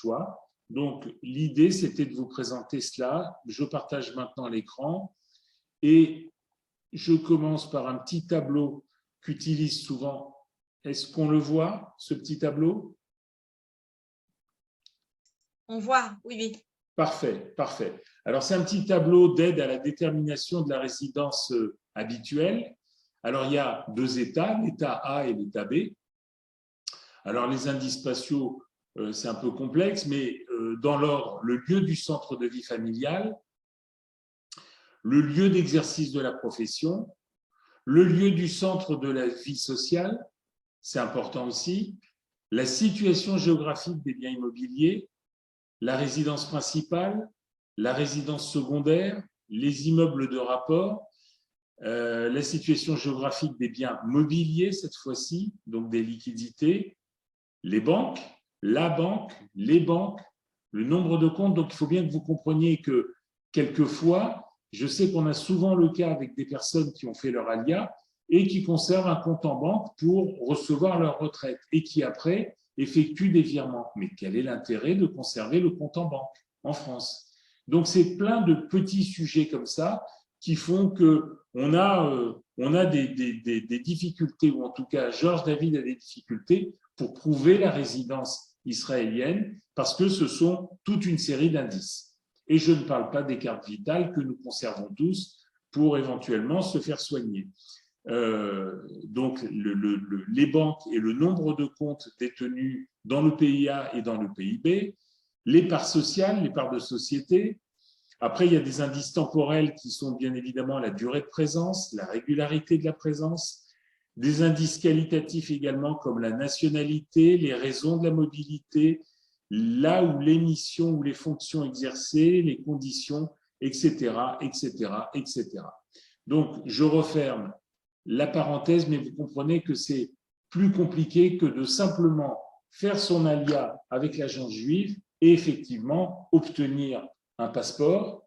choix. Donc, l'idée, c'était de vous présenter cela. Je partage maintenant l'écran et je commence par un petit tableau qu'utilise souvent. Est-ce qu'on le voit, ce petit tableau? On voit, oui, oui. Parfait, parfait. Alors, c'est un petit tableau d'aide à la détermination de la résidence habituelle. Alors, il y a deux états, l'état A et l'état B. Alors, les indices spatiaux, c'est un peu complexe, mais dans l'ordre, le lieu du centre de vie familial, le lieu d'exercice de la profession, le lieu du centre de la vie sociale, c'est important aussi, la situation géographique des biens immobiliers, la résidence principale, la résidence secondaire, les immeubles de rapport, la situation géographique des biens mobiliers cette fois-ci, donc des liquidités, les banques, la banque, les banques, le nombre de comptes. Donc, il faut bien que vous compreniez que quelquefois, je sais qu'on a souvent le cas avec des personnes qui ont fait leur alia et qui conservent un compte en banque pour recevoir leur retraite et qui après effectuent des virements. Mais quel est l'intérêt de conserver le compte en banque en France? Donc, c'est plein de petits sujets comme ça qui font qu'on a des difficultés, ou en tout cas, Georges David a des difficultés pour prouver la résidence israélienne parce que ce sont toute une série d'indices. Et je ne parle pas des cartes vitales que nous conservons tous pour éventuellement se faire soigner. Donc, les banques et le nombre de comptes détenus dans le pays A et dans le pays B, les parts sociales, les parts de société. Après, il y a des indices temporels qui sont bien évidemment la durée de présence, la régularité de la présence, des indices qualitatifs également comme la nationalité, les raisons de la mobilité, là où les missions ou les fonctions exercées, les conditions, etc., etc., etc. Donc, je referme la parenthèse, mais vous comprenez que c'est plus compliqué que de simplement faire son alia avec l'agence juive et effectivement obtenir un passeport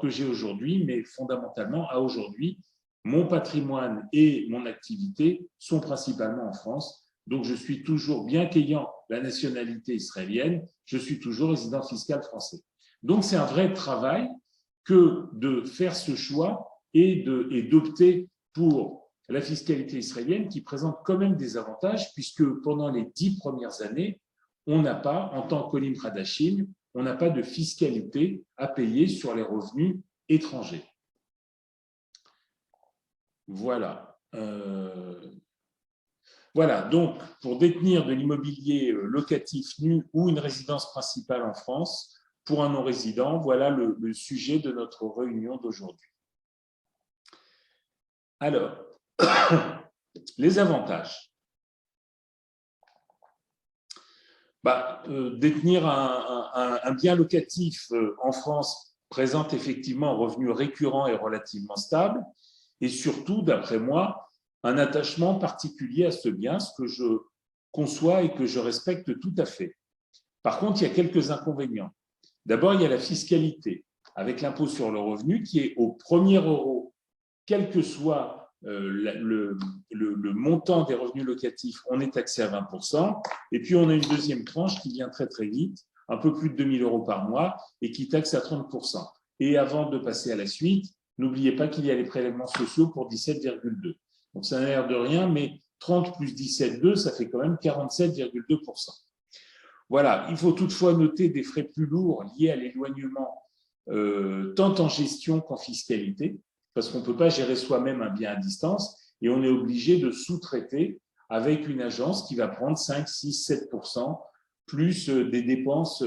que j'ai aujourd'hui, mais fondamentalement, à aujourd'hui, mon patrimoine et mon activité sont principalement en France. Donc, je suis toujours, bien qu'ayant la nationalité israélienne, je suis toujours résident fiscal français. Donc, c'est un vrai travail que de faire ce choix et d'opter pour la fiscalité israélienne qui présente quand même des avantages puisque pendant les 10 premières années, on n'a pas, en tant qu'Olim Hadashim, on n'a pas de fiscalité à payer sur les revenus étrangers. Voilà. Voilà, donc pour détenir de l'immobilier locatif nu ou une résidence principale en France, pour un non-résident, voilà le sujet de notre réunion d'aujourd'hui. Alors, les avantages. Détenir un bien locatif en France présente effectivement un revenu récurrent et relativement stable, et surtout, d'après moi, un attachement particulier à ce bien, ce que je conçois et que je respecte tout à fait. Par contre, il y a quelques inconvénients. D'abord, il y a la fiscalité, avec l'impôt sur le revenu qui est au premier euro, quel que soit le montant des revenus locatifs, on est taxé à 20%. Et puis, on a une deuxième tranche qui vient très, très vite, un peu plus de 2 000 € par mois, et qui taxe à 30%. Et avant de passer à la suite, n'oubliez pas qu'il y a les prélèvements sociaux pour 17,2. Donc, ça n'a l'air de rien, mais 30 plus 17,2, ça fait quand même 47,2%. Voilà, il faut toutefois noter des frais plus lourds liés à l'éloignement, tant en gestion qu'en fiscalité, parce qu'on ne peut pas gérer soi-même un bien à distance et on est obligé de sous-traiter avec une agence qui va prendre 5, 6, 7%, plus des dépenses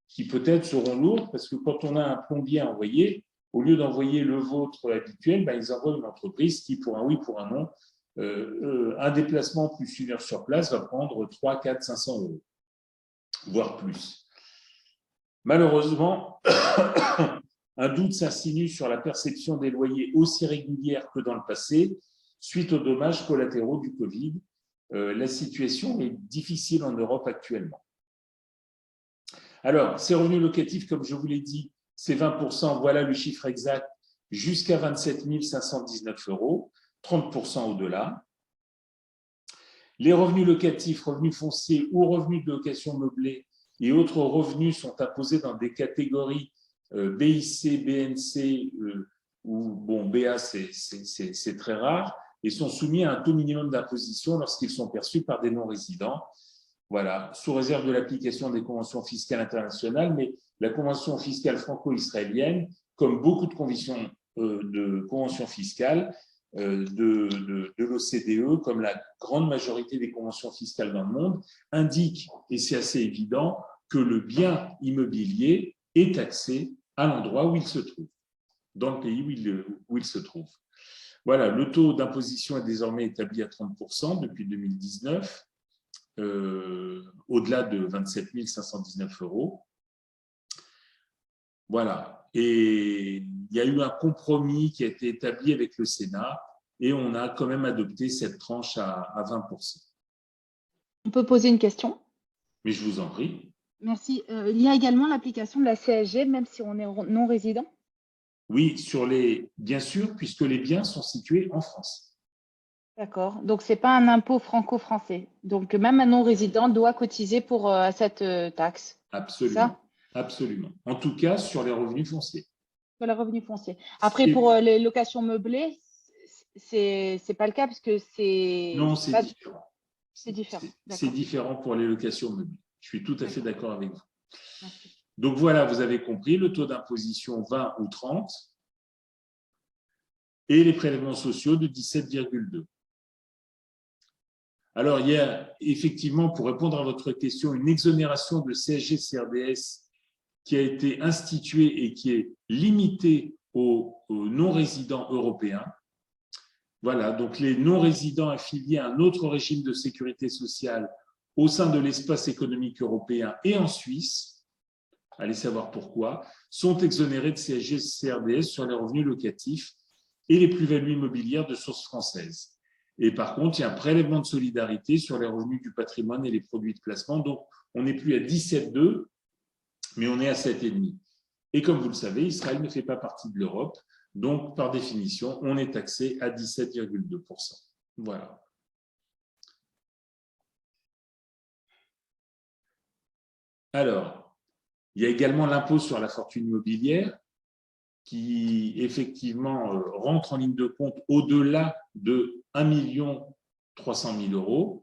qui peut-être seront lourdes, parce que quand on a un plombier à envoyer, au lieu d'envoyer le vôtre habituel, ils envoient une entreprise qui, pour un oui, pour un non, un déplacement plus une heure sur place va prendre 3, 4, 500 €, voire plus. Malheureusement, un doute s'insinue sur la perception des loyers aussi régulière que dans le passé, suite aux dommages collatéraux du Covid. La situation est difficile en Europe actuellement. Alors, ces revenus locatifs, comme je vous l'ai dit, c'est 20%, voilà le chiffre exact, jusqu'à 27 519 €, 30% au-delà. Les revenus locatifs, revenus fonciers ou revenus de location meublée et autres revenus sont imposés dans des catégories BIC, BNC, ou bon, BA, c'est très rare, et sont soumis à un taux minimum d'imposition lorsqu'ils sont perçus par des non-résidents. Voilà, sous réserve de l'application des conventions fiscales internationales, mais la convention fiscale franco-israélienne, comme beaucoup de conventions fiscales de l'OCDE, comme la grande majorité des conventions fiscales dans le monde, indique, et c'est assez évident, que le bien immobilier est taxé à l'endroit où il se trouve, dans le pays où il se trouve. Voilà, le taux d'imposition est désormais établi à 30% depuis 2019, au-delà de 27 519 €. Voilà, et il y a eu un compromis qui a été établi avec le Sénat et on a quand même adopté cette tranche à 20%. On peut poser une question? Mais je vous en prie. Merci. Il y a également l'application de la CSG, même si on est non résident? Oui, bien sûr, puisque les biens sont situés en France. D'accord. Donc, ce n'est pas un impôt franco-français. Donc, même un non-résident doit cotiser pour cette taxe. Absolument. Ça? Absolument. En tout cas, sur les revenus fonciers. Sur les revenus fonciers. Après, pour les locations meublées, c'est pas le cas parce que c'est… Non, c'est pas… différent. C'est différent. C'est différent pour les locations meublées. Je suis tout à fait d'accord avec vous. Merci. Donc voilà, vous avez compris, le taux d'imposition 20 ou 30 et les prélèvements sociaux de 17,2. Alors, il y a effectivement, pour répondre à votre question, une exonération de CSG-CRDS qui a été instituée et qui est limitée aux non-résidents européens. Voilà, donc les non-résidents affiliés à un autre régime de sécurité sociale au sein de l'espace économique européen et en Suisse, allez savoir pourquoi, sont exonérés de CSG-CRDS sur les revenus locatifs et les plus-values immobilières de source française. Et par contre, il y a un prélèvement de solidarité sur les revenus du patrimoine et les produits de placement. Donc, on n'est plus à 17,2, mais on est à 7,5. Et comme vous le savez, Israël ne fait pas partie de l'Europe. Donc, par définition, on est taxé à 17,2%. Voilà. Alors, il y a également l'impôt sur la fortune immobilière qui, effectivement, rentre en ligne de compte au-delà de 1 300 000 €.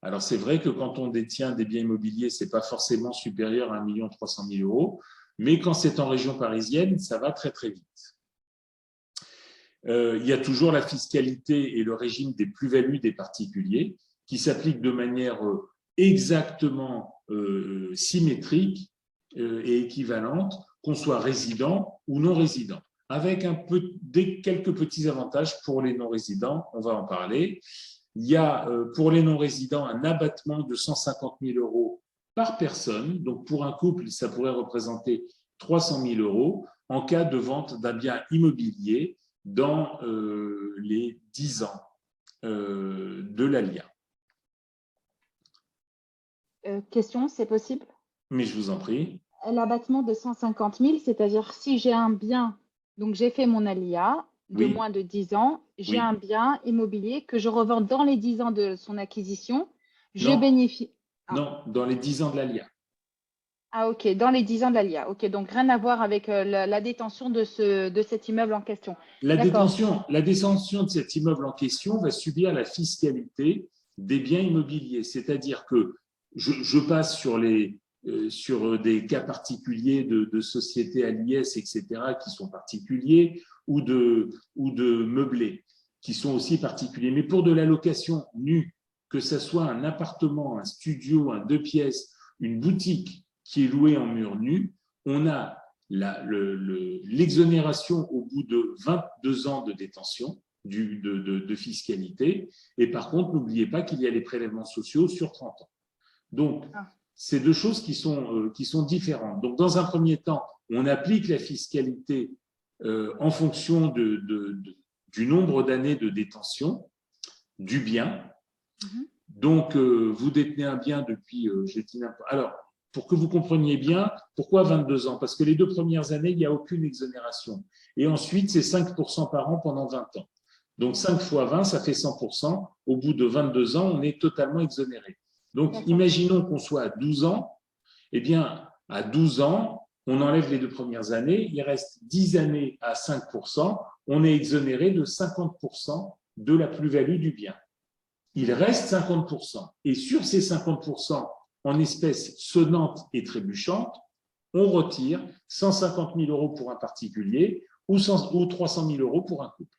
Alors, c'est vrai que quand on détient des biens immobiliers, ce n'est pas forcément supérieur à 1 300 000 €, mais quand c'est en région parisienne, ça va très, très vite. Il y a toujours la fiscalité et le régime des plus-values des particuliers qui s'appliquent de manière exactement symétrique et équivalente, qu'on soit résident ou non résident, avec quelques petits avantages pour les non-résidents, on va en parler. Il y a pour les non-résidents un abattement de 150 000 € par personne, donc pour un couple, ça pourrait représenter 300 000 € en cas de vente d'un bien immobilier dans les 10 ans de l'ALIA. Question, c'est possible? Mais je vous en prie. L'abattement de 150 000, c'est-à-dire si j'ai un bien, donc j'ai fait mon ALIA de Oui. moins de 10 ans, j'ai Oui. un bien immobilier que je revends dans les 10 ans de son acquisition, je Non. bénéficie… Non, dans les 10 ans de l'ALIA. Ah, ok, dans les 10 ans de l'ALIA. Ok, donc rien à voir avec la détention de cet immeuble en question. La détention de cet immeuble en question va subir la fiscalité des biens immobiliers. C'est-à-dire que je passe sur des cas particuliers de sociétés à l'IS, etc., qui sont particuliers, ou de meublés, qui sont aussi particuliers. Mais pour de la location nue, que ce soit un appartement, un studio, un 2 pièces, une boutique qui est louée en mur nu, on a l'exonération au bout de 22 ans de détention de fiscalité. Et par contre, n'oubliez pas qu'il y a les prélèvements sociaux sur 30 ans. Donc, c'est deux choses qui sont différentes. Donc, dans un premier temps, on applique la fiscalité en fonction du nombre d'années de détention du bien. Donc, vous détenez un bien depuis… alors, pour que vous compreniez bien, pourquoi 22 ans? Parce que les 2 premières années, il n'y a aucune exonération. Et ensuite, c'est 5% par an pendant 20 ans. Donc, 5 fois 20, ça fait 100%. Au bout de 22 ans, on est totalement exonéré. Donc, imaginons qu'on soit à 12 ans Eh bien, à 12 ans, on enlève les 2 premières années, il reste 10 années à 5%, on est exonéré de 50% de la plus-value du bien. Il reste 50%. Et sur ces 50% en espèces sonnantes et trébuchantes, on retire 150 000 € pour un particulier ou 300 000 € pour un couple.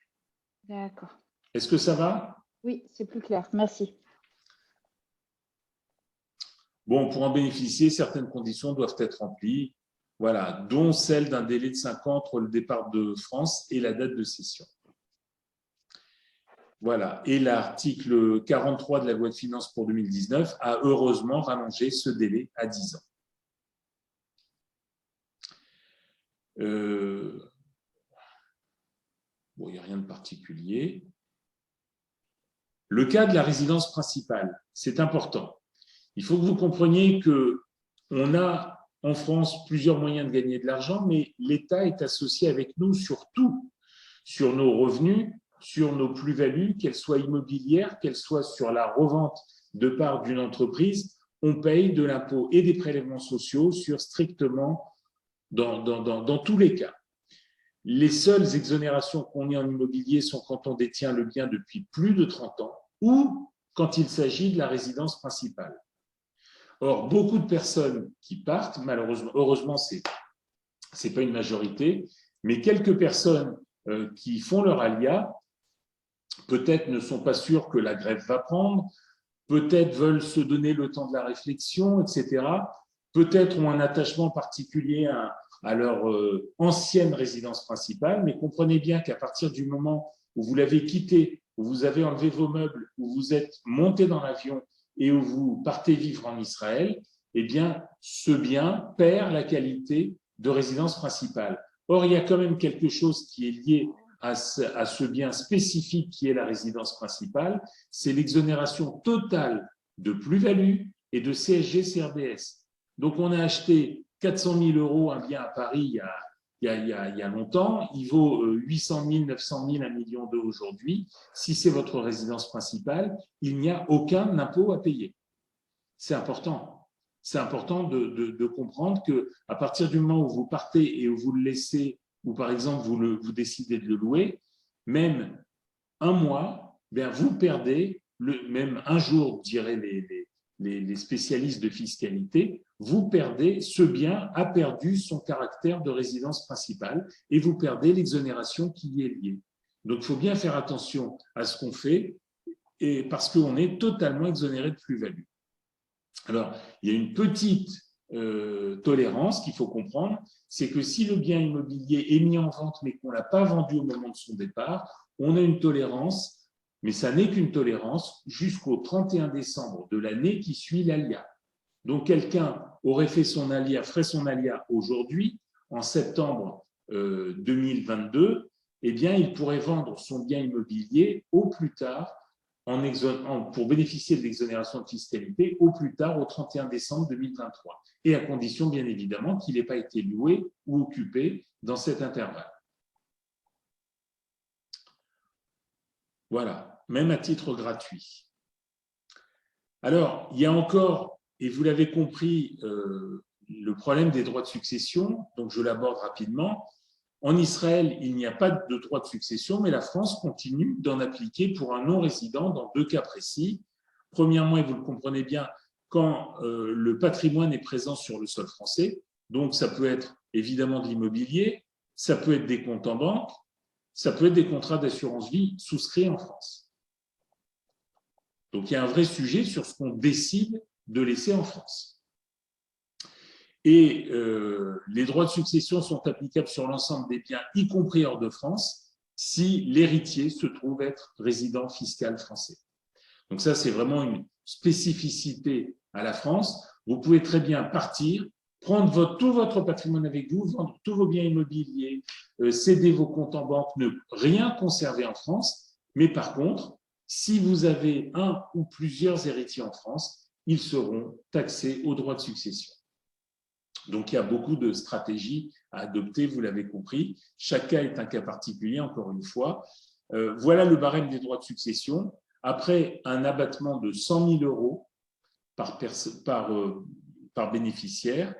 D'accord. Est-ce que ça va? Oui, c'est plus clair. Merci. Bon, pour en bénéficier, certaines conditions doivent être remplies, voilà, dont celle d'un délai de 5 ans entre le départ de France et la date de cession. Voilà. Et l'article 43 de la loi de finances pour 2019 a heureusement rallongé ce délai à 10 ans. Bon, il n'y a rien de particulier. Le cas de la résidence principale, c'est important. Il faut que vous compreniez qu'on a en France plusieurs moyens de gagner de l'argent, mais l'État est associé avec nous sur tout, sur nos revenus, sur nos plus-values, qu'elles soient immobilières, qu'elles soient sur la revente de part d'une entreprise. On paye de l'impôt et des prélèvements sociaux sur strictement dans tous les cas. Les seules exonérations qu'on ait en immobilier sont quand on détient le bien depuis plus de 30 ans ou quand il s'agit de la résidence principale. Or, beaucoup de personnes qui partent, malheureusement, heureusement, ce n'est pas une majorité, mais quelques personnes qui font leur alia, peut-être ne sont pas sûres que la grève va prendre, peut-être veulent se donner le temps de la réflexion, etc. Peut-être ont un attachement particulier à leur ancienne résidence principale, mais comprenez bien qu'à partir du moment où vous l'avez quittée, où vous avez enlevé vos meubles, où vous êtes monté dans l'avion et où vous partez vivre en Israël, eh bien, ce bien perd la qualité de résidence principale. Or, il y a quand même quelque chose qui est lié à ce bien spécifique qui est la résidence principale, c'est l'exonération totale de plus-value et de CSG-CRDS. Donc, on a acheté 400 000 € un bien à Paris il y a longtemps, il vaut 800 000, 900 000, 1 million d'euros aujourd'hui. Si c'est votre résidence principale, il n'y a aucun impôt à payer. C'est important. C'est important de comprendre qu'à partir du moment où vous partez et où vous le laissez, ou par exemple vous décidez de le louer, même un mois, bien vous perdez, même un jour, diraient les spécialistes de fiscalité, vous perdez, ce bien a perdu son caractère de résidence principale et vous perdez l'exonération qui y est liée. Donc, il faut bien faire attention à ce qu'on fait et parce qu'on est totalement exonéré de plus-value. Alors, il y a une petite tolérance qu'il faut comprendre, c'est que si le bien immobilier est mis en vente mais qu'on ne l'a pas vendu au moment de son départ, on a une tolérance, mais ça n'est qu'une tolérance jusqu'au 31 décembre de l'année qui suit l'alia. Donc, quelqu'un aurait fait son alia, ferait son alia aujourd'hui, en septembre 2022, eh bien, il pourrait vendre son bien immobilier au plus tard, pour bénéficier de l'exonération de fiscalité, au plus tard au 31 décembre 2023, et à condition, bien évidemment, qu'il n'ait pas été loué ou occupé dans cet intervalle. Voilà, même à titre gratuit. Alors, il y a encore, et vous l'avez compris, le problème des droits de succession, donc je l'aborde rapidement. En Israël, il n'y a pas de droit de succession, mais la France continue d'en appliquer pour un non-résident dans 2 cas précis. Premièrement, et vous le comprenez bien, quand le patrimoine est présent sur le sol français, donc ça peut être évidemment de l'immobilier, ça peut être des comptes en banque, ça peut être des contrats d'assurance vie souscrits en France. Donc il y a un vrai sujet sur ce qu'on décide de laisser en France. Et les droits de succession sont applicables sur l'ensemble des biens, y compris hors de France, si l'héritier se trouve être résident fiscal français. Donc ça, c'est vraiment une spécificité à la France. Vous pouvez très bien partir, prendre tout votre patrimoine avec vous, vendre tous vos biens immobiliers, céder vos comptes en banque, ne rien conserver en France. Mais par contre, si vous avez un ou plusieurs héritiers en France, ils seront taxés aux droits de succession. Donc, il y a beaucoup de stratégies à adopter, vous l'avez compris. Chaque cas est un cas particulier, encore une fois. Voilà le barème des droits de succession. Après un abattement de 100 000 € par bénéficiaire,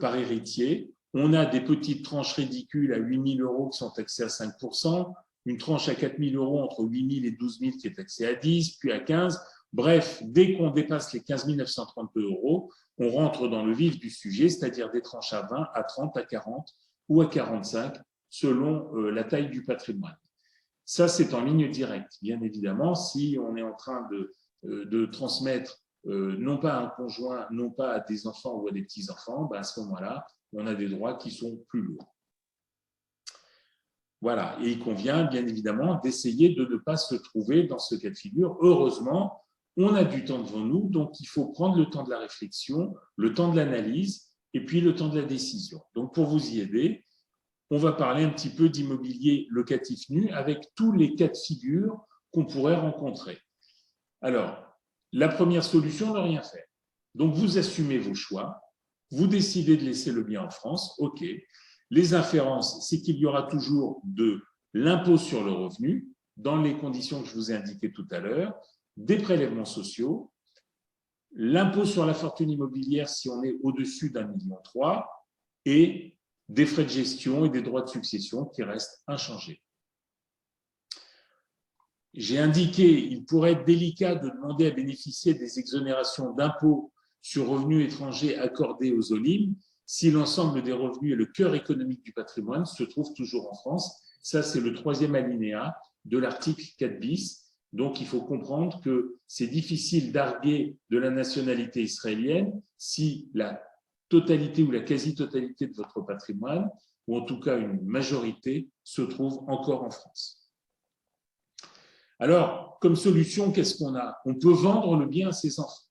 par héritier. On a des petites tranches ridicules à 8 000 € qui sont taxées à 5%, une tranche à 4 000 € entre 8 000 et 12 000 qui est taxée à 10, puis à 15. Bref, dès qu'on dépasse les 15 932 €, on rentre dans le vif du sujet, c'est-à-dire des tranches à 20, à 30, à 40 ou à 45, selon la taille du patrimoine. Ça, c'est en ligne directe. Bien évidemment, si on est en train de transmettre non pas à un conjoint, non pas à des enfants ou à des petits-enfants, ben à ce moment-là, on a des droits qui sont plus lourds. Voilà, et il convient bien évidemment d'essayer de ne pas se trouver dans ce cas de figure. Heureusement, on a du temps devant nous, donc il faut prendre le temps de la réflexion, le temps de l'analyse et puis le temps de la décision. Donc pour vous y aider, on va parler un petit peu d'immobilier locatif nu avec tous les cas de figure qu'on pourrait rencontrer. Alors, la première solution, ne rien faire. Donc vous assumez vos choix, vous décidez de laisser le bien en France, ok. Les inférences, c'est qu'il y aura toujours de l'impôt sur le revenu, dans les conditions que je vous ai indiquées tout à l'heure, des prélèvements sociaux, l'impôt sur la fortune immobilière si on est au-dessus d'1,3 million et des frais de gestion et des droits de succession qui restent inchangés. J'ai indiqué qu'il pourrait être délicat de demander à bénéficier des exonérations d'impôts sur revenus étrangers accordés aux OLIM si l'ensemble des revenus et le cœur économique du patrimoine se trouvent toujours en France. Ça, c'est le 3e alinéa de l'article 4 bis. Donc, il faut comprendre que c'est difficile d'arguer de la nationalité israélienne si la totalité ou la quasi-totalité de votre patrimoine, ou en tout cas une majorité, se trouve encore en France. Alors, comme solution, qu'est-ce qu'on a? On peut vendre le bien à ses enfants.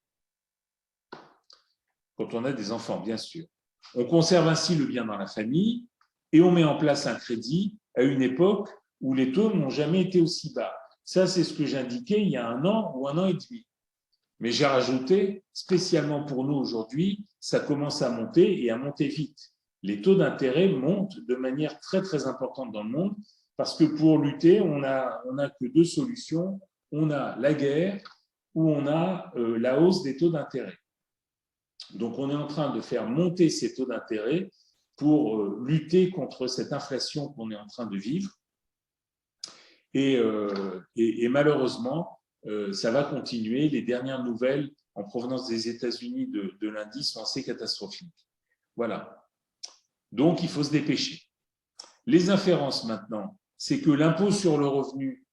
Quand on a des enfants, bien sûr. On conserve ainsi le bien dans la famille et on met en place un crédit à une époque où les taux n'ont jamais été aussi bas. Ça, c'est ce que j'indiquais il y a 1 an ou 1 an et demi. Mais j'ai rajouté, spécialement pour nous aujourd'hui, ça commence à monter et à monter vite. Les taux d'intérêt montent de manière très, très importante dans le monde parce que pour lutter, on n'a que 2 solutions. On a la guerre ou on a la hausse des taux d'intérêt. Donc, on est en train de faire monter ces taux d'intérêt pour lutter contre cette inflation qu'on est en train de vivre. Et malheureusement, ça va continuer. Les dernières nouvelles en provenance des États-Unis de lundi sont assez catastrophiques. Voilà. Donc, il faut se dépêcher. Les inférences maintenant, c'est que l'impôt sur le revenu,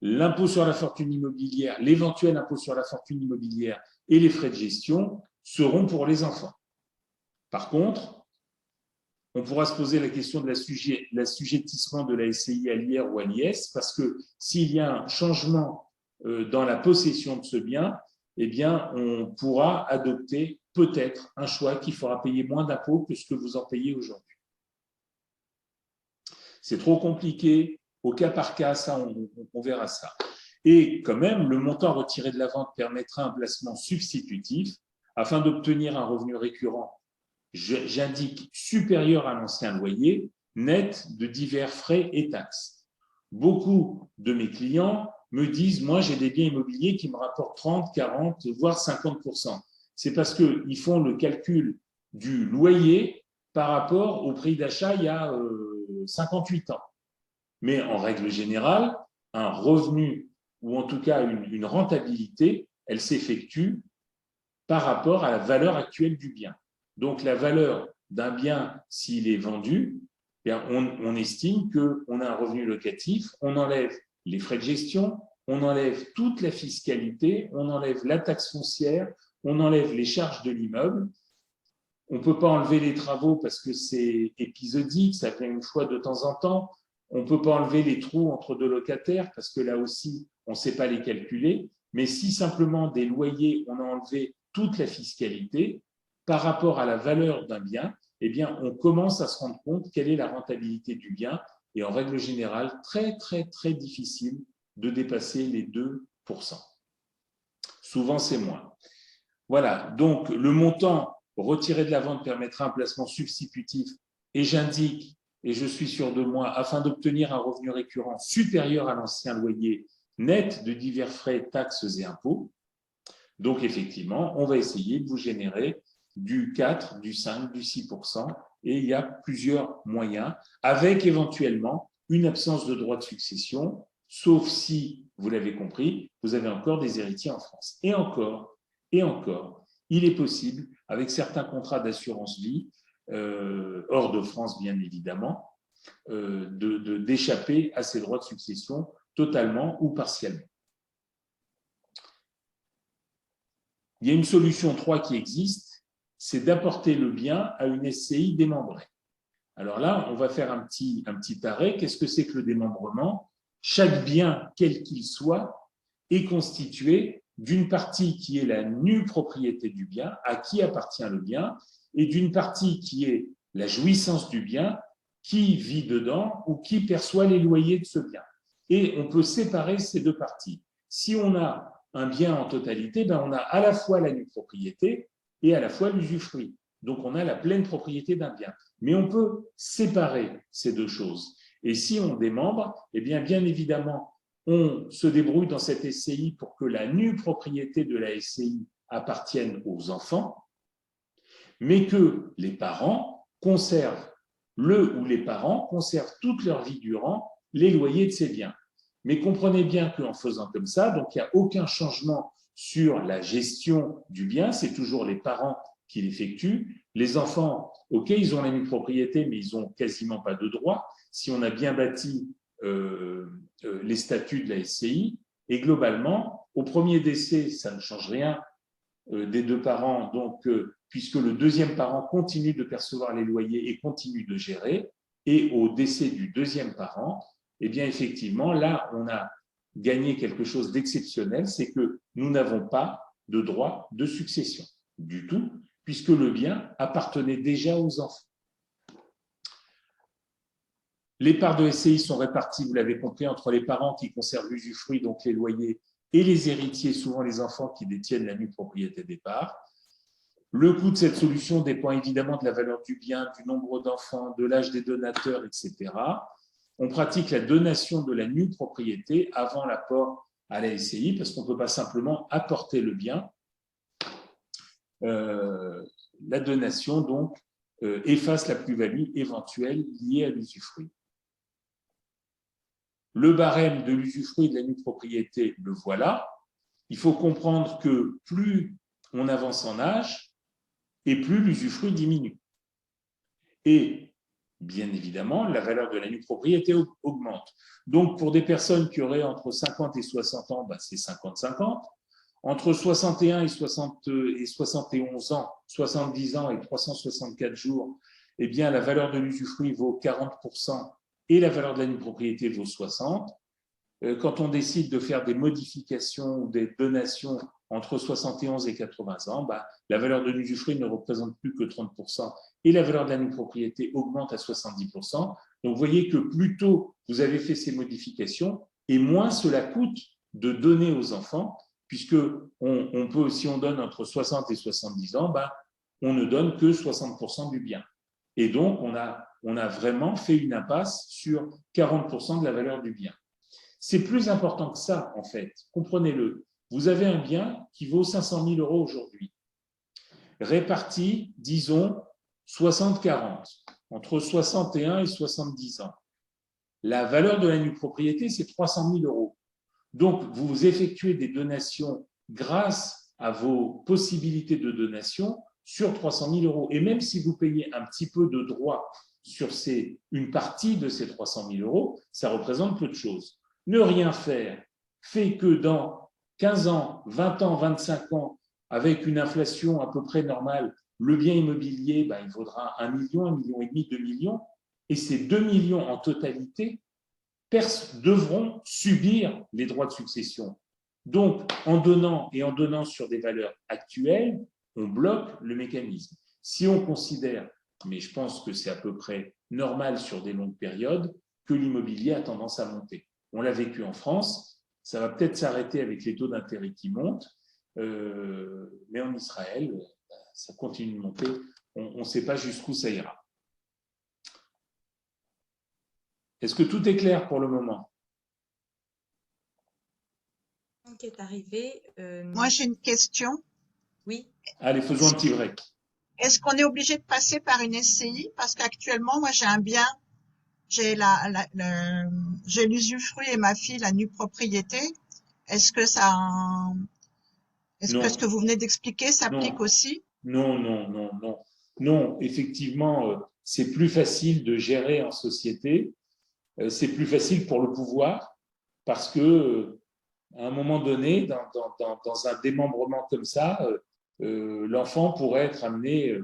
l'impôt sur la fortune immobilière, l'éventuel impôt sur la fortune immobilière et les frais de gestion seront pour les enfants. Par contre, on pourra se poser la question de l'assujettissement de la SCI à l'IR ou à l'IS, parce que s'il y a un changement dans la possession de ce bien, eh bien, on pourra adopter peut-être un choix qui fera payer moins d'impôts que ce que vous en payez aujourd'hui. C'est trop compliqué, au cas par cas, ça, on verra ça. Et quand même, le montant retiré de la vente permettra un placement substitutif afin d'obtenir un revenu récurrent, j'indique supérieur à l'ancien loyer, net de divers frais et taxes. Beaucoup de mes clients me disent, moi j'ai des biens immobiliers qui me rapportent 30, 40, voire 50%. C'est parce qu'ils font le calcul du loyer par rapport au prix d'achat il y a 58 ans. Mais en règle générale, un revenu ou en tout cas une rentabilité, elle s'effectue par rapport à la valeur actuelle du bien. Donc, la valeur d'un bien, s'il est vendu, on estime qu'on a un revenu locatif, on enlève les frais de gestion, on enlève toute la fiscalité, on enlève la taxe foncière, on enlève les charges de l'immeuble. On ne peut pas enlever les travaux parce que c'est épisodique, ça vient une fois de temps en temps. On ne peut pas enlever les trous entre 2 locataires parce que là aussi, on ne sait pas les calculer. Mais si simplement des loyers, on a enlevé toute la fiscalité par rapport à la valeur d'un bien, eh bien, on commence à se rendre compte quelle est la rentabilité du bien. Et en règle générale, très, très, très difficile de dépasser les 2%. Souvent, c'est moins. Voilà, donc le montant retiré de la vente permettra un placement substitutif. Et j'indique, et je suis sûr de moi, afin d'obtenir un revenu récurrent supérieur à l'ancien loyer net de divers frais, taxes et impôts. Donc, effectivement, on va essayer de vous générer du 4, du 5, du 6%, et il y a plusieurs moyens, avec éventuellement une absence de droit de succession, sauf si, vous l'avez compris, vous avez encore des héritiers en France. Et encore, il est possible, avec certains contrats d'assurance vie, hors de France bien évidemment, d'échapper à ces droits de succession totalement ou partiellement. Il y a une solution 3 qui existe, c'est d'apporter le bien à une SCI démembrée. Alors là, on va faire un petit arrêt. Qu'est-ce que c'est que le démembrement? Chaque bien, quel qu'il soit, est constitué d'une partie qui est la nue propriété du bien, à qui appartient le bien, et d'une partie qui est la jouissance du bien, qui vit dedans ou qui perçoit les loyers de ce bien. Et on peut séparer ces deux parties. Si on a un bien en totalité, ben on a à la fois la nue propriété et à la fois l'usufruit. Donc, on a la pleine propriété d'un bien. Mais on peut séparer ces deux choses. Et si on démembre, eh bien évidemment, on se débrouille dans cette SCI pour que la nue propriété de la SCI appartienne aux enfants, mais que les parents conservent, les parents conservent toute leur vie durant les loyers de ces biens. Mais comprenez bien qu'en faisant comme ça, donc il n'y a aucun changement sur la gestion du bien, c'est toujours les parents qui l'effectuent. Les enfants, ok, ils ont la nue propriété, mais ils n'ont quasiment pas de droit. Si on a bien bâti les statuts de la SCI, et globalement, au premier décès, ça ne change rien des deux parents, donc puisque le deuxième parent continue de percevoir les loyers et continue de gérer, et au décès du deuxième parent, eh bien effectivement, là, on a gagné quelque chose d'exceptionnel, c'est que nous n'avons pas de droit de succession du tout, puisque le bien appartenait déjà aux enfants. Les parts de SCI sont réparties, vous l'avez compris, entre les parents qui conservent l'usufruit, donc les loyers, et les héritiers, souvent les enfants qui détiennent la nue propriété des parts. Le coût de cette solution dépend évidemment de la valeur du bien, du nombre d'enfants, de l'âge des donateurs, etc. On pratique la donation de la nue propriété avant l'apport à la SCI, parce qu'on ne peut pas simplement apporter le bien. La donation, donc, efface la plus-value éventuelle liée à l'usufruit. Le barème de l'usufruit de la nue propriété, le voilà. Il faut comprendre que plus on avance en âge, et plus l'usufruit diminue. Et bien évidemment, la valeur de la nue propriété augmente. Donc, pour des personnes qui auraient entre 50 et 60 ans, ben c'est 50-50. Entre 61 et 71 ans, 70 ans et 364 jours, eh bien, la valeur de l'usufruit vaut 40% et la valeur de la nue propriété vaut 60%. Quand on décide de faire des modifications ou des donations entre 71 et 80 ans, bah, la valeur de l'usufruit ne représente plus que 30% et la valeur de la nue propriété augmente à 70%. Donc, vous voyez que plus tôt vous avez fait ces modifications et moins cela coûte de donner aux enfants, puisque on peut, si on donne entre 60 et 70 ans, bah, on ne donne que 60% du bien. Et donc, on a vraiment fait une impasse sur 40% de la valeur du bien. C'est plus important que ça, en fait. Comprenez-le. Vous avez un bien qui vaut 500 000 € aujourd'hui, réparti, disons, 60-40, entre 61 et 70 ans. La valeur de la nue propriété, c'est 300 000 €. Donc, vous effectuez des donations grâce à vos possibilités de donation sur 300 000 €. Et même si vous payez un petit peu de droit sur une partie de ces 300 000 €, ça représente peu de choses. Ne rien faire fait que dans 15 ans, 20 ans, 25 ans, avec une inflation à peu près normale, le bien immobilier, il vaudra 1 million, 1,5 million, 2 millions. Et ces 2 millions en totalité devront subir les droits de succession. Donc, en donnant sur des valeurs actuelles, on bloque le mécanisme. Si on considère, mais je pense que c'est à peu près normal sur des longues périodes, que l'immobilier a tendance à monter. On l'a vécu en France, ça va peut-être s'arrêter avec les taux d'intérêt qui montent, mais en Israël, ça continue de monter. On ne sait pas jusqu'où ça ira. Est-ce que tout est clair pour le moment? Qui est arrivé. Moi, j'ai une question. Oui. Allez, faisons un petit break. Est-ce qu'on est obligé de passer par une SCI? Parce qu'actuellement, moi, j'ai un bien, j'ai j'ai l'usufruit et ma fille la nue propriété. Est-ce que est-ce que ce Non, que vous venez d'expliquer s'applique non, aussi? non, non, non, non. Non, effectivement, c'est plus facile de gérer en société, c'est plus facile pour le pouvoir parce que à un moment donné, dans un démembrement comme ça, l'enfant pourrait être amené,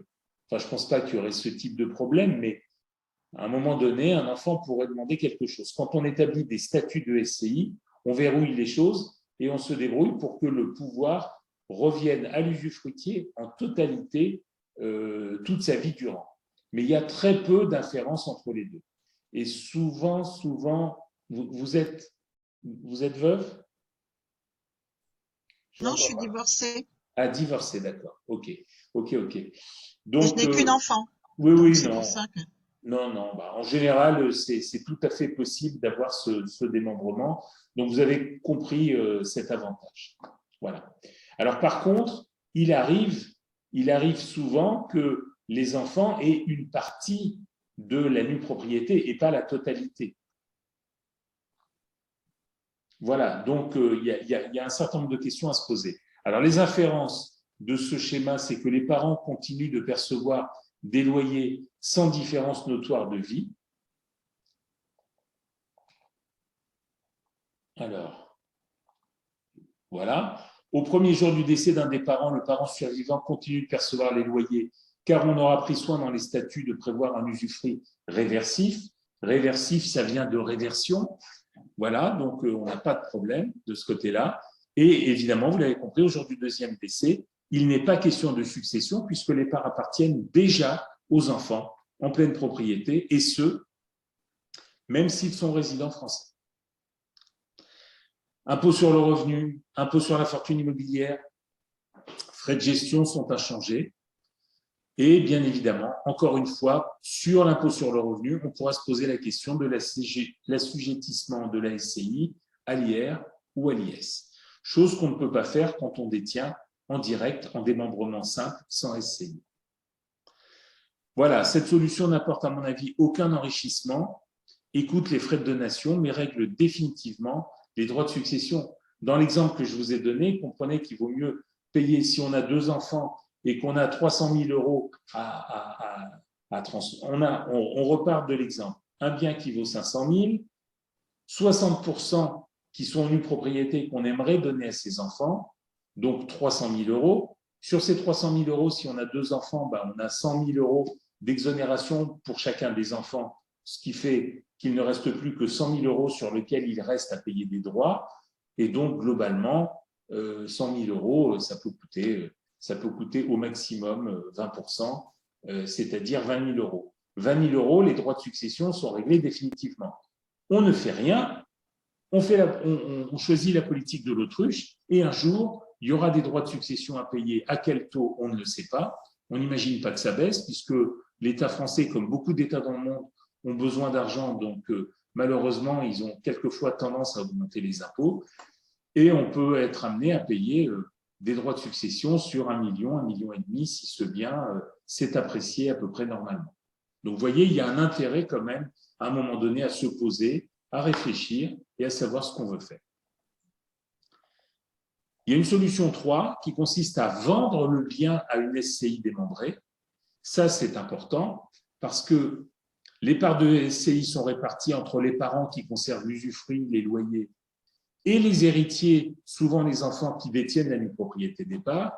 enfin je ne pense pas qu'il y aurait ce type de problème, mais à un moment donné, un enfant pourrait demander quelque chose. Quand on établit des statuts de SCI, on verrouille les choses et on se débrouille pour que le pouvoir revienne à l'usufruitier en totalité toute sa vie durant. Mais il y a très peu d'inférence entre les deux. Et souvent, vous êtes veuve? Je Non, je n'entends suis pas. divorcée Ah, divorcé, d'accord. Ok, ok, ok. et je Donc, n'ai qu'une enfant. oui, Donc, oui, c'est pour non. ça que… Non, non. Bah, en général, c'est tout à fait possible d'avoir ce démembrement. Donc, vous avez compris cet avantage. Voilà. Alors, par contre, il arrive souvent que les enfants aient une partie de la nue propriété et pas la totalité. Voilà. Donc, il y a un certain nombre de questions à se poser. Alors, les inférences de ce schéma, c'est que les parents continuent de percevoir des loyers sans différence notoire de vie. Alors, voilà. Au premier jour du décès d'un des parents, le parent survivant continue de percevoir les loyers, car on aura pris soin dans les statuts de prévoir un usufruit réversif. Réversif, ça vient de réversion. Voilà, donc on n'a pas de problème de ce côté-là. Et évidemment, vous l'avez compris, au jour du deuxième décès, il n'est pas question de succession puisque les parts appartiennent déjà aux enfants en pleine propriété, et ce, même s'ils sont résidents français. Impôt sur le revenu, impôt sur la fortune immobilière, frais de gestion sont inchangés. Et bien évidemment, encore une fois, sur l'impôt sur le revenu, on pourra se poser la question de l'assujettissement de la SCI à l'IR ou à l'IS. Chose qu'on ne peut pas faire quand on détient en direct, en démembrement simple, sans SCI. Voilà, cette solution n'apporte à mon avis aucun enrichissement, écoute les frais de donation, mais règle définitivement les droits de succession. Dans l'exemple que je vous ai donné, comprenez qu'il vaut mieux payer, si on a 2 enfants et qu'on a 300 000 euros on repart de l'exemple. Un bien qui vaut 500 000, 60% qui sont en nue propriété qu'on aimerait donner à ses enfants, donc 300 000 euros. Sur ces 300 000 euros, si on a 2 enfants, on a 100 000 euros d'exonération pour chacun des enfants, ce qui fait qu'il ne reste plus que 100 000 euros sur lesquels il reste à payer des droits. Et donc, globalement, 100 000 euros, ça peut coûter au maximum 20%, c'est-à-dire 20 000 euros. 20 000 euros, les droits de succession sont réglés définitivement. On ne fait rien, on choisit la politique de l'autruche, et un jour, il y aura des droits de succession à payer. À quel taux, on ne le sait pas. On n'imagine pas que ça baisse, puisque l'État français, comme beaucoup d'États dans le monde, ont besoin d'argent, donc malheureusement, ils ont quelquefois tendance à augmenter les impôts, et on peut être amené à payer des droits de succession sur 1 million, 1,5 million, si ce bien s'est apprécié à peu près normalement. Donc, vous voyez, il y a un intérêt quand même, à un moment donné, à se poser, à réfléchir et à savoir ce qu'on veut faire. Il y a une solution 3 qui consiste à vendre le bien à une SCI démembrée. Ça, c'est important parce que les parts de SCI sont réparties entre les parents qui conservent l'usufruit, les loyers, et les héritiers, souvent les enfants qui détiennent la nue propriété des parts.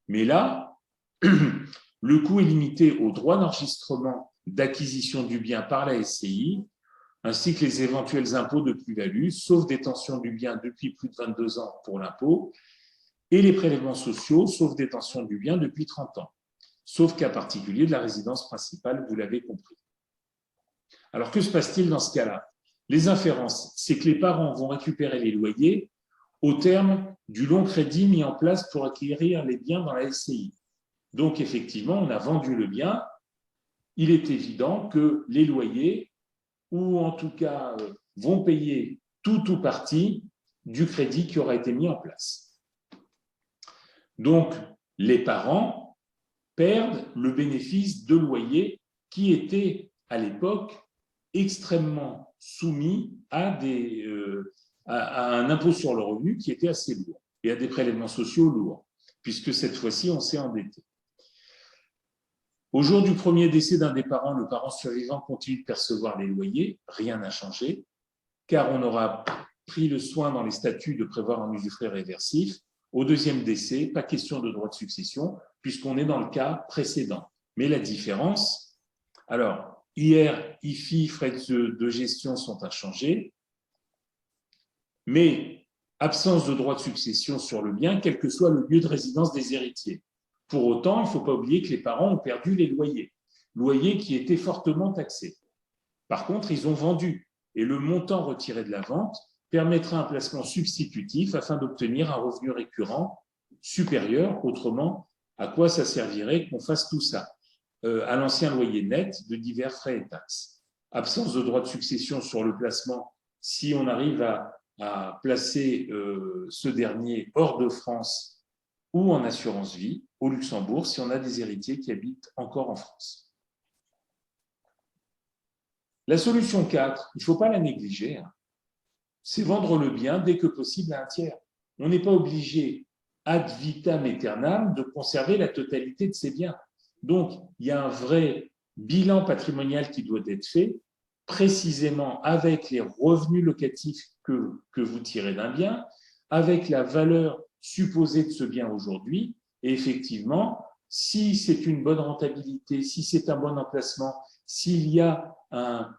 Mais là, le coût est limité aux droits d'enregistrement d'acquisition du bien par la SCI, ainsi que les éventuels impôts de plus-value, sauf détention du bien depuis plus de 22 ans pour l'impôt, et les prélèvements sociaux, sauf détention du bien depuis 30 ans, sauf cas particulier de la résidence principale, vous l'avez compris. Alors, que se passe-t-il dans ce cas-là? Les inférences, c'est que les parents vont récupérer les loyers au terme du long crédit mis en place pour acquérir les biens dans la SCI. Donc, effectivement, on a vendu le bien. Il est évident que les loyers, ou en tout cas vont payer tout ou partie du crédit qui aura été mis en place. Donc, les parents perdent le bénéfice de loyers qui étaient à l'époque extrêmement soumis à un impôt sur le revenu qui était assez lourd et à des prélèvements sociaux lourds, puisque cette fois-ci, on s'est endetté. Au jour du premier décès d'un des parents, le parent survivant continue de percevoir les loyers, rien n'a changé, car on aura pris le soin dans les statuts de prévoir un usufruit réversif. Au deuxième décès, pas question de droit de succession, puisqu'on est dans le cas précédent. Mais la différence, alors, IR, IFI, frais de gestion sont inchangés, mais absence de droit de succession sur le bien, quel que soit le lieu de résidence des héritiers. Pour autant, il ne faut pas oublier que les parents ont perdu les loyers qui étaient fortement taxés. Par contre, ils ont vendu, et le montant retiré de la vente permettra un placement substitutif afin d'obtenir un revenu récurrent supérieur. Autrement, à quoi ça servirait qu'on fasse tout ça? À l'ancien loyer net de divers frais et taxes. Absence de droit de succession sur le placement, si on arrive à placer ce dernier hors de France ou en assurance vie au Luxembourg, si on a des héritiers qui habitent encore en France. La solution 4, il ne faut pas la négliger, c'est vendre le bien dès que possible à un tiers. On n'est pas obligé, ad vitam aeternam, de conserver la totalité de ses biens. Donc, il y a un vrai bilan patrimonial qui doit être fait, précisément avec les revenus locatifs que vous tirez d'un bien, avec la valeur supposée de ce bien aujourd'hui. Et effectivement, si c'est une bonne rentabilité, si c'est un bon emplacement, s'il y a un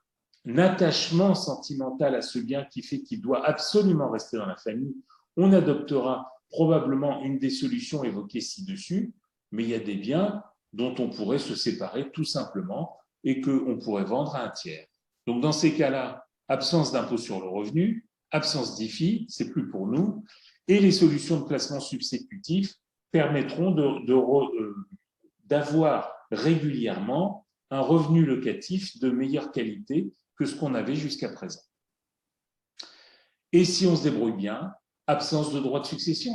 attachement sentimental à ce bien qui fait qu'il doit absolument rester dans la famille, on adoptera probablement une des solutions évoquées ci-dessus, mais il y a des biens dont on pourrait se séparer tout simplement et qu'on pourrait vendre à un tiers. Donc dans ces cas-là, absence d'impôt sur le revenu, absence d'IFI, c'est plus pour nous, et les solutions de placement substitutif permettront d'avoir régulièrement un revenu locatif de meilleure qualité que ce qu'on avait jusqu'à présent. Et si on se débrouille bien, absence de droit de succession.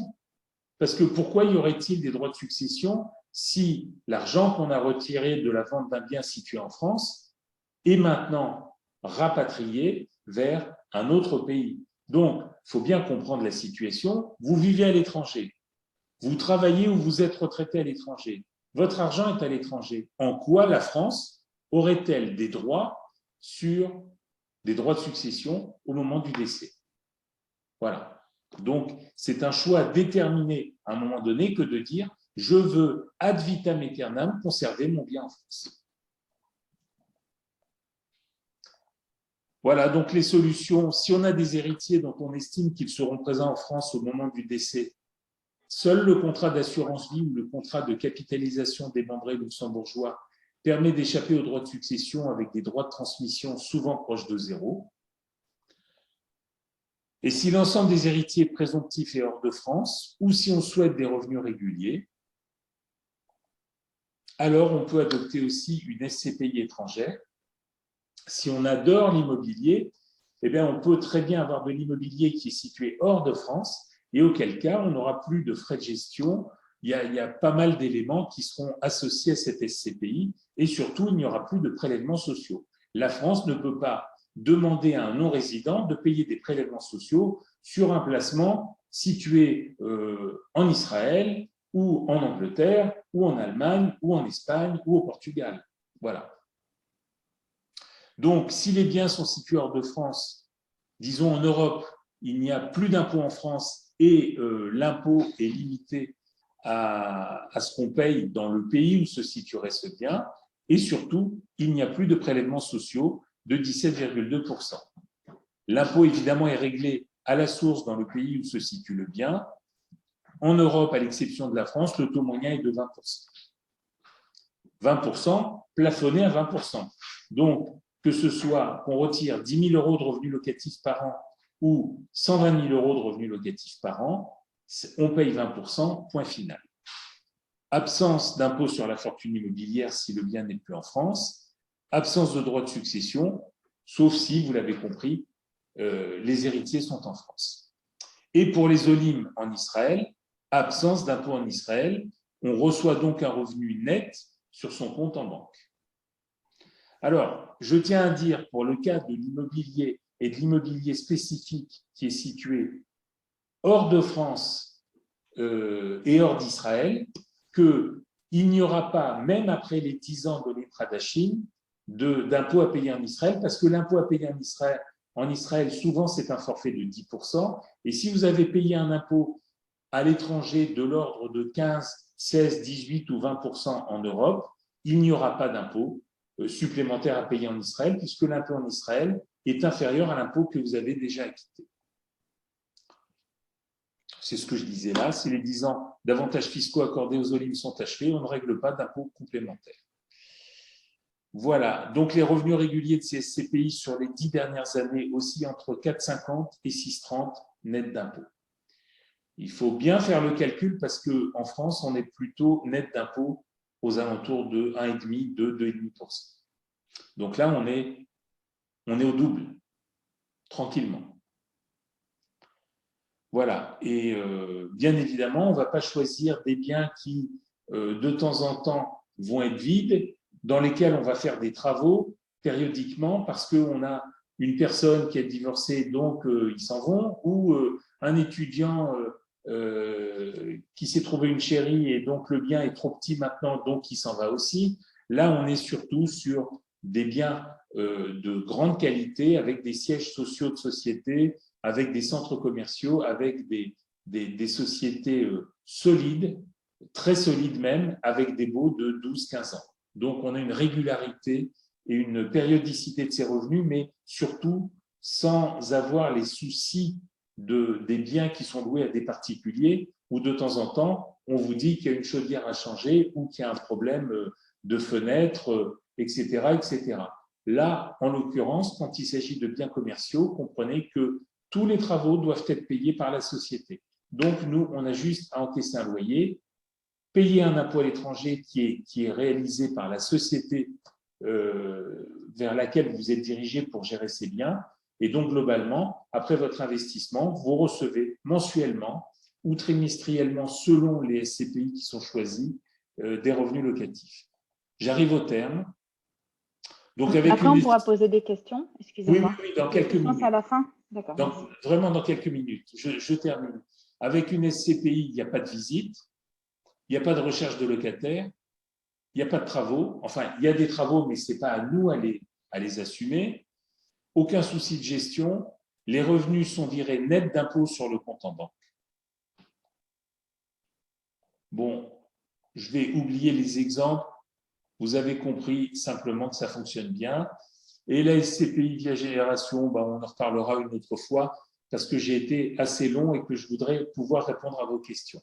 Parce que pourquoi y aurait-il des droits de succession si l'argent qu'on a retiré de la vente d'un bien situé en France est maintenant rapatrié vers un autre pays? Donc, il faut bien comprendre la situation. Vous vivez à l'étranger, vous travaillez ou vous êtes retraité à l'étranger, votre argent est à l'étranger. En quoi la France aurait-elle des droits sur des droits de succession au moment du décès? Voilà. Donc, c'est un choix déterminé à un moment donné que de dire « je veux ad vitam aeternam conserver mon bien en France ». Voilà, donc les solutions. Si on a des héritiers dont on estime qu'ils seront présents en France au moment du décès, seul le contrat d'assurance vie ou le contrat de capitalisation démembré luxembourgeois permet d'échapper aux droits de succession avec des droits de transmission souvent proches de zéro. Et si l'ensemble des héritiers présomptifs est hors de France, ou si on souhaite des revenus réguliers, alors on peut adopter aussi une SCPI étrangère. Si on adore l'immobilier, eh bien on peut très bien avoir de l'immobilier qui est situé hors de France, et auquel cas on n'aura plus de frais de gestion. Il y a pas mal d'éléments qui seront associés à cette SCPI, et surtout il n'y aura plus de prélèvements sociaux. La France ne peut pas demander à un non-résident de payer des prélèvements sociaux sur un placement situé en Israël ou en Angleterre ou en Allemagne ou en Espagne ou au Portugal. Voilà. Donc, si les biens sont situés hors de France, disons en Europe, il n'y a plus d'impôt en France et l'impôt est limité à ce qu'on paye dans le pays où se situerait ce bien, et surtout, il n'y a plus de prélèvements sociaux de 17,2%. L'impôt, évidemment, est réglé à la source dans le pays où se situe le bien. En Europe, à l'exception de la France, le taux moyen est de 20%. 20% plafonné à 20%. Donc, que ce soit qu'on retire 10 000 euros de revenus locatifs par an ou 120 000 euros de revenus locatifs par an, on paye 20%, point final. Absence d'impôt sur la fortune immobilière si le bien n'est plus en France. Absence de droit de succession, sauf si, vous l'avez compris, les héritiers sont en France. Et pour les olim en Israël, absence d'impôt en Israël, On reçoit donc un revenu net sur son compte en banque. Alors, je tiens à dire, pour le cas de l'immobilier et de l'immobilier spécifique qui est situé hors de France et hors d'Israël, qu'il n'y aura pas, même après les 10 ans de l'Ipradachim, d'impôt à payer en Israël, parce que l'impôt à payer en Israël, souvent, c'est un forfait de 10%. Et si vous avez payé un impôt à l'étranger de l'ordre de 15, 16, 18 ou 20% en Europe, il n'y aura pas d'impôt supplémentaire à payer en Israël, puisque l'impôt en Israël est inférieur à l'impôt que vous avez déjà acquitté. C'est ce que je disais là, si les 10 ans d'avantages fiscaux accordés aux Olim sont achevés, on ne règle pas d'impôt complémentaire. Voilà, donc les revenus réguliers de ces SCPI sur les 10 dernières années oscillent entre 4,50 et 6,30 net d'impôt. Il faut bien faire le calcul parce qu'en France, on est plutôt net d'impôt aux alentours de 1,5, 2, 2,5%. Donc là, on est au double, tranquillement. Voilà, et bien évidemment, on ne va pas choisir des biens qui, de temps en temps, vont être vides, dans lesquels on va faire des travaux périodiquement parce qu'on a une personne qui est divorcée, donc ils s'en vont, ou un étudiant qui s'est trouvé une chérie et donc le bien est trop petit maintenant, donc il s'en va aussi. Là, on est surtout sur des biens de grande qualité avec des sièges sociaux de société, avec des centres commerciaux, avec des sociétés solides, très solides même, avec des baux de 12-15 ans. Donc, on a une régularité et une périodicité de ces revenus, mais surtout sans avoir les soucis des biens qui sont loués à des particuliers, où de temps en temps, on vous dit qu'il y a une chaudière à changer ou qu'il y a un problème de fenêtre, etc., etc. Là, en l'occurrence, quand il s'agit de biens commerciaux, comprenez que tous les travaux doivent être payés par la société. Donc, nous, on a juste à encaisser un loyer, payer un impôt à l'étranger qui est réalisé par la société vers laquelle vous êtes dirigé pour gérer ces biens. Et donc, globalement, après votre investissement, vous recevez mensuellement ou trimestriellement, selon les SCPI qui sont choisis, des revenus locatifs. J'arrive au terme. Donc, après, on pourra poser des questions. Excusez-moi. Oui, dans quelques minutes. C'est à la fin. D'accord. Vraiment dans quelques minutes. Je termine. Avec une SCPI, il n'y a pas de visite, il n'y a pas de recherche de locataires, il n'y a pas de travaux. Enfin, il y a des travaux, mais ce n'est pas à nous à les assumer. Aucun souci de gestion. Les revenus sont virés net d'impôts sur le compte en banque. Bon, je vais oublier les exemples. Vous avez compris simplement que ça fonctionne bien. Et la SCPI via génération, on en reparlera une autre fois parce que j'ai été assez long et que je voudrais pouvoir répondre à vos questions.